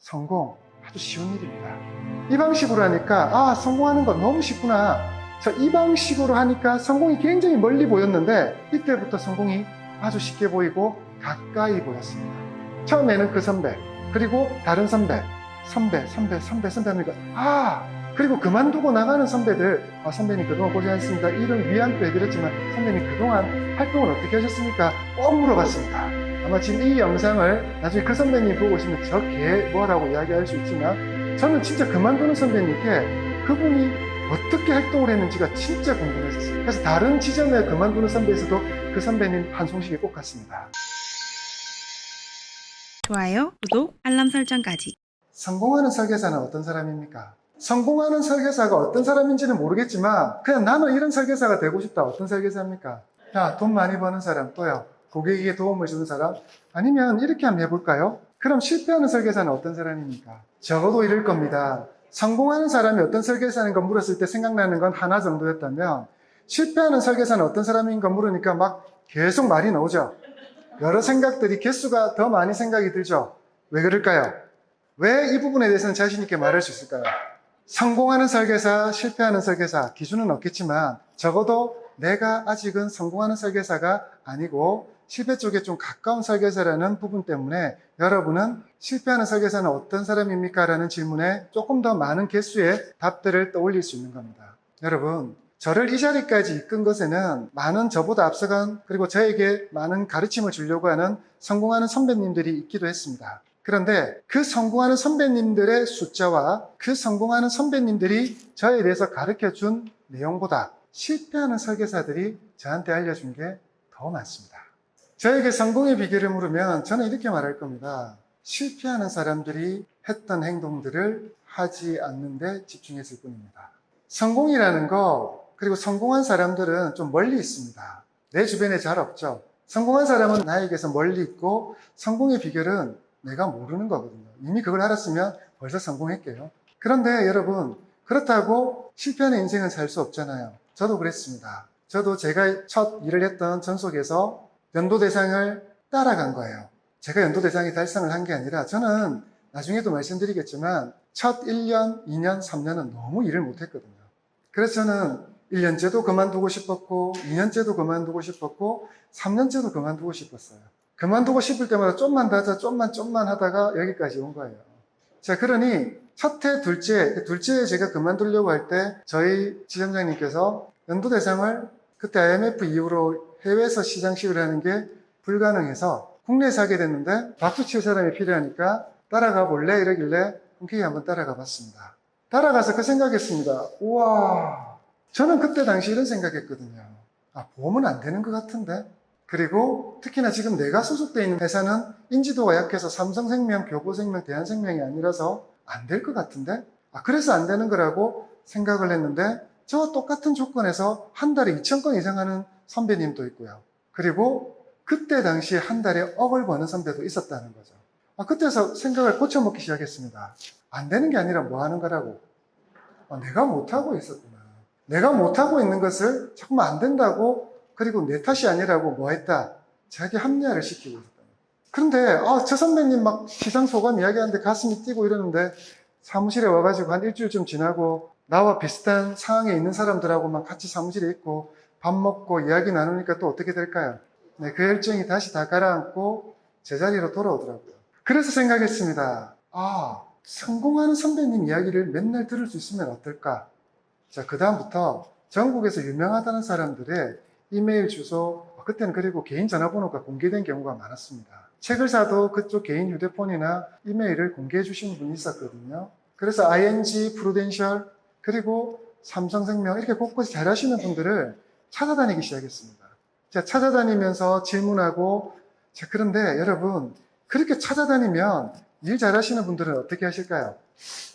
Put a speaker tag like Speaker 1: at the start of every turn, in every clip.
Speaker 1: 성공 아주 쉬운 일입니다. 이 방식으로 하니까 성공하는 거 너무 쉽구나. 이 방식으로 하니까 성공이 굉장히 멀리 보였는데 이때부터 성공이 아주 쉽게 보이고 가까이 보였습니다. 처음에는 그 선배, 그리고 다른 선배 하니까 그리고 그만두고 나가는 선배들, 선배님 그동안 고생하셨습니다. 이런 위안도 해드렸지만 선배님 그동안 활동을 어떻게 하셨습니까? 꼭 물어봤습니다. 아마 지금 이 영상을 나중에 그 선배님 보고 오시면 저 개 뭐라고 이야기할 수 있지만 저는 진짜 그만두는 선배님께 그분이 어떻게 활동을 했는지가 진짜 궁금했었어요. 그래서 다른 지점에 그만두는 선배에서도 그 선배님 한 송식이 꼭 같습니다.
Speaker 2: 좋아요, 구독, 알람 설정까지.
Speaker 1: 성공하는 설계사는 어떤 사람입니까? 성공하는 설계사가 어떤 사람인지는 모르겠지만 그냥 나는 이런 설계사가 되고 싶다. 어떤 설계사입니까? 돈 많이 버는 사람, 또요 고객에게 도움을 주는 사람, 아니면 이렇게 한번 해볼까요? 그럼 실패하는 설계사는 어떤 사람입니까? 적어도 이럴 겁니다. 성공하는 사람이 어떤 설계사인가 물었을 때 생각나는 건 하나 정도였다면 실패하는 설계사는 어떤 사람인가 물으니까 막 계속 말이 나오죠. 여러 생각들이 개수가 더 많이 생각이 들죠. 왜 그럴까요? 왜 이 부분에 대해서는 자신 있게 말할 수 있을까요? 성공하는 설계사, 실패하는 설계사 기준은 없겠지만 적어도 내가 아직은 성공하는 설계사가 아니고 실패 쪽에 좀 가까운 설계사라는 부분 때문에 여러분은 실패하는 설계사는 어떤 사람입니까? 라는 질문에 조금 더 많은 개수의 답들을 떠올릴 수 있는 겁니다. 여러분, 저를 이 자리까지 이끈 것에는 많은 저보다 앞서간, 그리고 저에게 많은 가르침을 주려고 하는 성공하는 선배님들이 있기도 했습니다. 그런데 그 성공하는 선배님들의 숫자와 그 성공하는 선배님들이 저에 대해서 가르쳐준 내용보다 실패하는 설계사들이 저한테 알려준 게 더 많습니다. 저에게 성공의 비결을 물으면 저는 이렇게 말할 겁니다. 실패하는 사람들이 했던 행동들을 하지 않는 데 집중했을 뿐입니다. 성공이라는 거, 그리고 성공한 사람들은 좀 멀리 있습니다. 내 주변에 잘 없죠. 성공한 사람은 나에게서 멀리 있고 성공의 비결은 내가 모르는 거거든요. 이미 그걸 알았으면 벌써 성공했게요. 그런데 여러분, 그렇다고 실패하는 인생은 살 수 없잖아요. 저도 그랬습니다. 저도 제가 첫 일을 했던 전속에서 연도대상을 따라간 거예요. 제가 연도대상이 달성을 한 게 아니라 저는 나중에도 말씀드리겠지만 첫 1년, 2년, 3년은 너무 일을 못했거든요. 그래서 저는 1년째도 그만두고 싶었고 2년째도 그만두고 싶었고 3년째도 그만두고 싶었어요. 그만두고 싶을 때마다 좀만 더 하자, 좀만 하다가 여기까지 온 거예요. 자, 그러니 첫해, 둘째에 제가 그만두려고 할 때 저희 지점장님께서 연도대상을 그때 IMF 이후로 해외에서 시상식을 하는 게 불가능해서 국내에서 하게 됐는데 박수 칠 사람이 필요하니까 따라가 볼래? 이러길래 흔쾌히 한번 따라가 봤습니다. 따라가서 그 생각했습니다. 우와, 저는 그때 당시 이런 생각했거든요. 보험은 안 되는 것 같은데? 그리고 특히나 지금 내가 소속되어 있는 회사는 인지도가 약해서 삼성생명, 교보생명, 대한생명이 아니라서 안 될 것 같은데? 그래서 안 되는 거라고 생각을 했는데 저와 똑같은 조건에서 한 달에 2,000건 이상 하는 선배님도 있고요. 그리고 그때 당시에 한 달에 억을 버는 선배도 있었다는 거죠. 그때서 생각을 고쳐먹기 시작했습니다. 안 되는 게 아니라 뭐 하는 거라고? 내가 못하고 있었구나. 내가 못하고 있는 것을 자꾸만 안 된다고, 그리고 내 탓이 아니라고 뭐 했다? 자기 합리화를 시키고 있었다. 그런데 저 선배님 막 시상 소감 이야기하는데 가슴이 뛰고 이러는데 사무실에 와가지고 한 일주일쯤 지나고 나와 비슷한 상황에 있는 사람들하고 막 같이 사무실에 있고 밥 먹고 이야기 나누니까 또 어떻게 될까요? 네, 그 열정이 다시 다 가라앉고 제자리로 돌아오더라고요. 그래서 생각했습니다. 성공하는 선배님 이야기를 맨날 들을 수 있으면 어떨까? 자, 그 다음부터 전국에서 유명하다는 사람들의 이메일 주소, 그때는 그리고 개인 전화번호가 공개된 경우가 많았습니다. 책을 사도 그쪽 개인 휴대폰이나 이메일을 공개해 주시는 분이 있었거든요. 그래서 ING, 프루덴셜, 그리고 삼성생명 이렇게 곳곳에 잘하시는 분들을 찾아다니기 시작했습니다. 자, 찾아다니면서 질문하고, 자, 그런데 여러분, 그렇게 찾아다니면 일 잘하시는 분들은 어떻게 하실까요?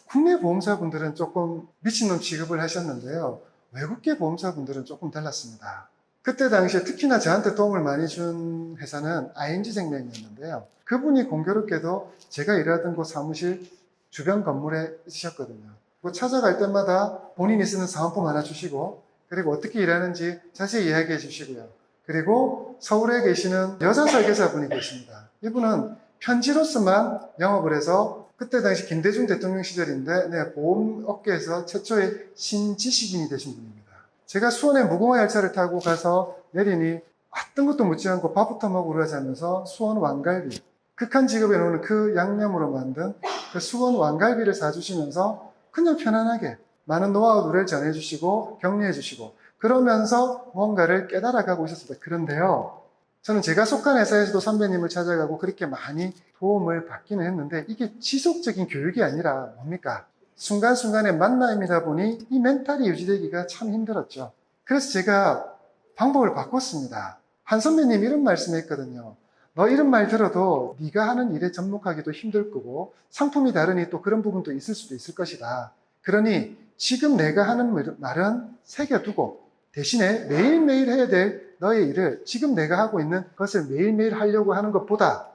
Speaker 1: 국내 보험사분들은 조금 미친놈 취급을 하셨는데요. 외국계 보험사분들은 조금 달랐습니다. 그때 당시에 특히나 저한테 도움을 많이 준 회사는 ING생명이었는데요. 그분이 공교롭게도 제가 일하던 곳 사무실 주변 건물에 있으셨거든요. 찾아갈 때마다 본인이 쓰는 사은품 하나 주시고, 그리고 어떻게 일하는지 자세히 이야기해 주시고요. 그리고 서울에 계시는 여자 설계사분이 계십니다. 이분은 편지로서만 영업을 해서 그때 당시 김대중 대통령 시절인데 네, 보험업계에서 최초의 신지식인이 되신 분입니다. 제가 수원에 무궁화 열차를 타고 가서 내리니 어떤 것도 묻지 않고 밥부터 먹으러 가자면서 수원 왕갈비, 극한 직업에 놓는 그 양념으로 만든 그 수원 왕갈비를 사주시면서 그냥 편안하게 많은 노하우들을 전해주시고 격려해주시고 그러면서 뭔가를 깨달아가고 있었습니다. 그런데요, 저는 제가 속한 회사에서도 선배님을 찾아가고 그렇게 많이 도움을 받기는 했는데 이게 지속적인 교육이 아니라 뭡니까? 순간순간의 만남이다 보니 이 멘탈이 유지되기가 참 힘들었죠. 그래서 제가 방법을 바꿨습니다. 한 선배님이 이런 말씀을 했거든요. 너 이런 말 들어도 네가 하는 일에 접목하기도 힘들 거고 상품이 다르니 또 그런 부분도 있을 수도 있을 것이다. 그러니 지금 내가 하는 말은 새겨두고 대신에 매일매일 해야 될 너의 일을 지금 내가 하고 있는 것을 매일매일 하려고 하는 것보다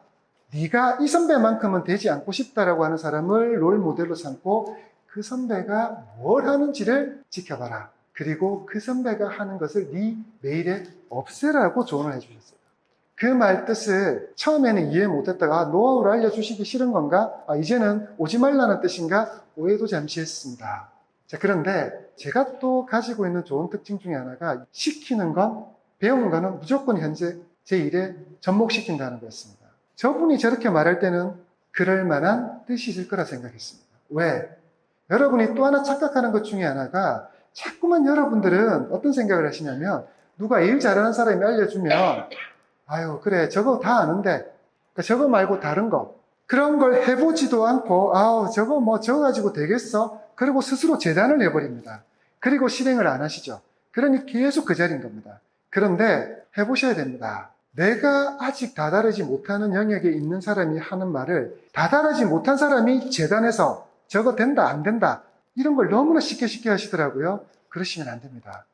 Speaker 1: 네가 이 선배만큼은 되지 않고 싶다라고 하는 사람을 롤 모델로 삼고 그 선배가 뭘 하는지를 지켜봐라. 그리고 그 선배가 하는 것을 네 매일에 없애라고 조언을 해주셨어요. 그 말 뜻을 처음에는 이해 못했다가 노하우를 알려주시기 싫은 건가? 이제는 오지 말라는 뜻인가? 오해도 잠시 했습니다. 자, 그런데 제가 또 가지고 있는 좋은 특징 중에 하나가 시키는 건, 배우는 거는 무조건 현재 제 일에 접목시킨다는 거였습니다. 저분이 저렇게 말할 때는 그럴 만한 뜻이 있을 거라 생각했습니다. 왜? 여러분이 또 하나 착각하는 것 중에 하나가 자꾸만 여러분들은 어떤 생각을 하시냐면 누가 일 잘하는 사람이 알려주면 아유 그래 저거 다 아는데 저거 말고 다른 거 그런 걸 해보지도 않고 아우 저거 뭐 저거 가지고 되겠어? 그리고 스스로 재단을 해버립니다. 그리고 실행을 안 하시죠. 그러니 계속 그 자리인 겁니다. 그런데 해보셔야 됩니다. 내가 아직 다다르지 못하는 영역에 있는 사람이 하는 말을 다다르지 못한 사람이 재단에서 저거 된다 안 된다 이런 걸 너무나 쉽게 하시더라고요. 그러시면 안 됩니다.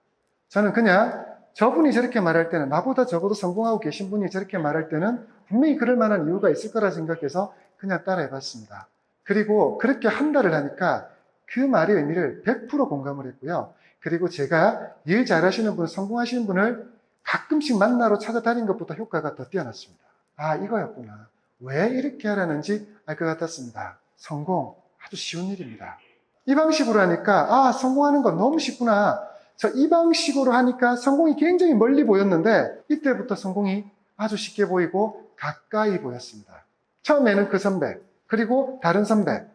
Speaker 1: 저는 그냥 저분이 저렇게 말할 때는 나보다 적어도 성공하고 계신 분이 저렇게 말할 때는 분명히 그럴 만한 이유가 있을 거라 생각해서 그냥 따라해 봤습니다. 그리고 그렇게 한 달을 하니까 그 말의 의미를 100% 공감을 했고요. 그리고 제가 일 잘하시는 분, 성공하시는 분을 가끔씩 만나러 찾아다닌 것보다 효과가 더 뛰어났습니다. 아, 이거였구나. 왜 이렇게 하라는지 알 것 같았습니다. 성공, 아주 쉬운 일입니다. 이 방식으로 하니까 성공하는 건 너무 쉽구나. 이 방식으로 하니까 성공이 굉장히 멀리 보였는데 이때부터 성공이 아주 쉽게 보이고 가까이 보였습니다. 처음에는 그 선배, 그리고 다른 선배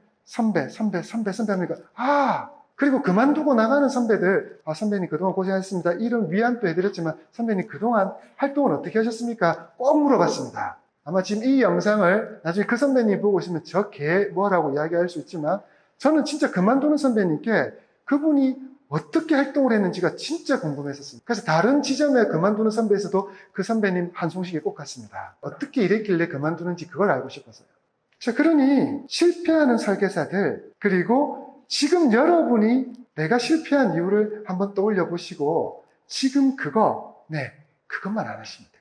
Speaker 1: 하니까 그리고 그만두고 나가는 선배들 선배님 그동안 고생하셨습니다. 이런 위안도 해드렸지만 선배님 그동안 활동을 어떻게 하셨습니까? 꼭 물어봤습니다. 아마 지금 이 영상을 나중에 그 선배님 보고 오시면 저 걔 뭐라고 이야기할 수 있지만 저는 진짜 그만두는 선배님께 그분이 어떻게 활동을 했는지가 진짜 궁금했었습니다. 그래서 다른 지점에 그만두는 선배에서도 그 선배님 한 송식에 꼭 갔습니다. 어떻게 이랬길래 그만두는지 그걸 알고 싶어서요. 자, 그러니 실패하는 설계사들 그리고 지금 여러분이 내가 실패한 이유를 한번 떠올려 보시고 지금 그것만 안 하시면 돼요.